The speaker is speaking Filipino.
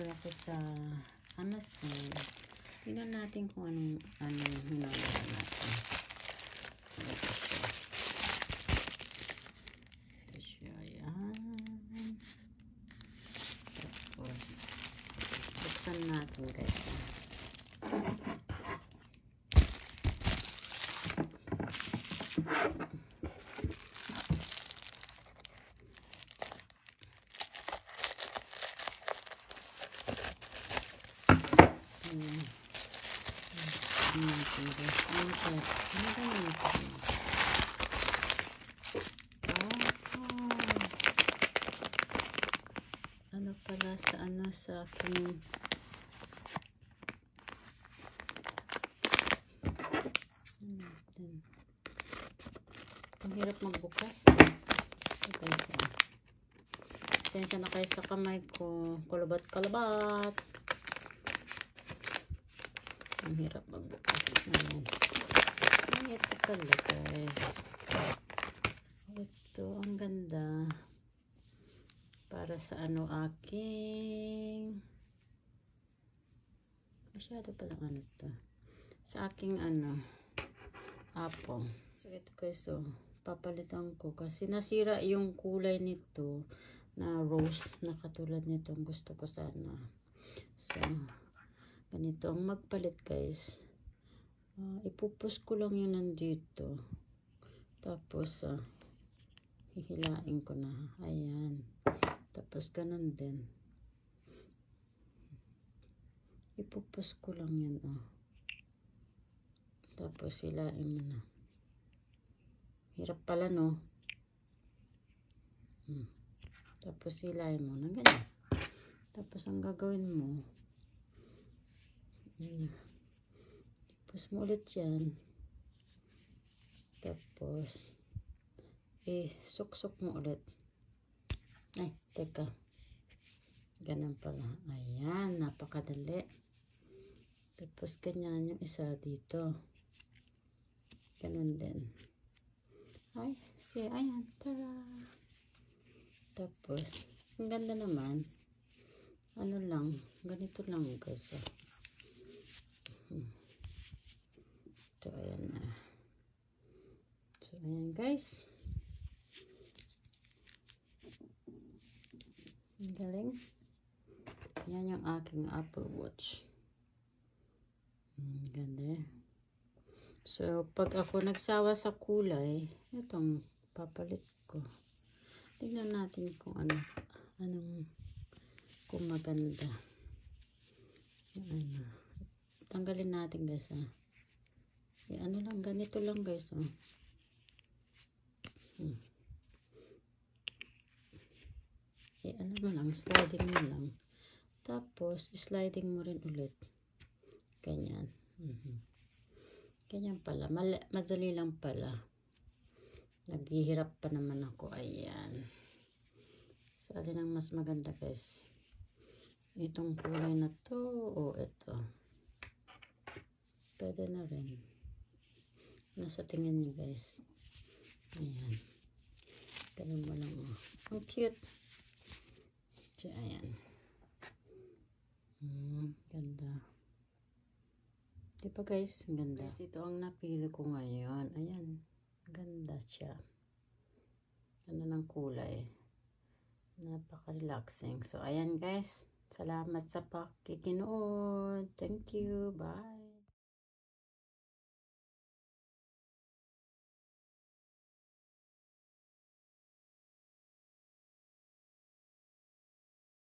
nag-order ako sa Amazon. Tingnan natin kung anong hinorder natin. Ito siya. Ayan. Tapos, buksan natin guys. Ano pala sa aking ang hirap magbukas. Pasensya na kayo sa kamay ko, kalabat-kalabat. Ang hirap magbukas. Ay, ito pala guys. Ito, ang ganda. Para sa aking masyado palang to. Sa aking apple. So, ito guys, papalitan ko kasi nasira yung kulay nito na rose na katulad nito. Gusto ko sana. So, ganito ang magpalit guys. Ipupus ko lang yun nandito. Tapos, hihilain ko na. Ayan. Tapos, ganun din. Ipupus ko lang yun. Tapos, hilain mo na. Hirap pala, no? Tapos, hilain mo na. Ganyan. Tapos, ang gagawin mo, tapos mo ulit yan. Tapos, suksok mo ulit. Ay, teka. Ganun pala. Ayan, napakadali. Tapos, ganyan yung isa dito. Ganun din. Ay, ayan. Tara! Tapos, ang ganda naman. Ano lang, ganito lang guys. So, ayan na. So, ayan guys. Ang galing. Yan yung aking Apple Watch. Ganda. So, pag ako nagsawa sa kulay, itong papalit ko. Tingnan natin kung kung maganda. Tanggalin natin guys. Lang, ganito lang guys. Mo lang, sliding mo lang. Tapos, sliding mo rin ulit. Ganyan. Ganyan pala. Madali lang pala. Naghihirap pa naman ako. Ayan. So, alin ang mas maganda guys? Itong kulay na to o ito? Pwede na rin. Nasa tingin nyo guys. Ayan. Ganun mo lang. Ang cute. So, ayan. Ganda. Diba guys? Ang ganda. Guys, ito ang napili ko ngayon. Ayan. Ganda siya. Ganda ng kulay. Napaka-relaxing. So, ayan guys. Salamat sa pakikinood. Thank you. Bye.